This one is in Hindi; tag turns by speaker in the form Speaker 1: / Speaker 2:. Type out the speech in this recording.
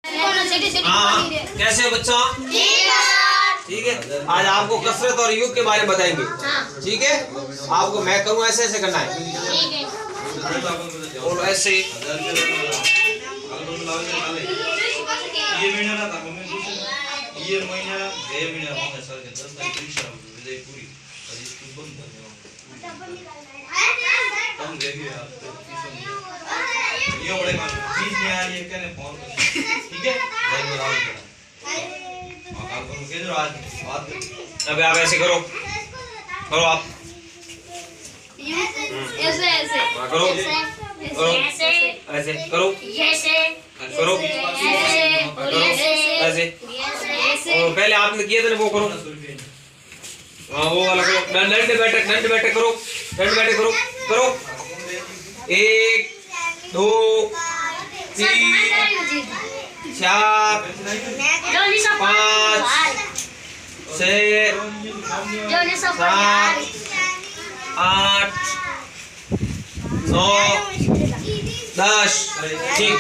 Speaker 1: हाँ, कैसे हो बच्चों? ठीक है। आज आपको कसरत और योग के बारे में बताएंगे। ठीक है। आपको मैं कहूँ ऐसे ऐसे करना है और ऐसे
Speaker 2: ये महीना 2 महीना होने सर के 10 तारीख परीक्षा विजय पूरी और इसको बंद कर देना हम देखिए आप ये बड़े मान फीस नहीं आ रही है कहने फोन कर ठीक है जल्द आओ आप को के जो आज बात
Speaker 1: अबे आप ऐसे करो आप
Speaker 3: ऐसे ऐसे
Speaker 1: करो
Speaker 3: ऐसे
Speaker 1: ऐसे करो
Speaker 3: ऐसे
Speaker 1: करो ऐसे और पहले आपने किया था ना वो करो। हाँ वो वाला करो। दंड बैठक करो। करो 1 2 3 4 5 6 7 8 9 10 ठीक।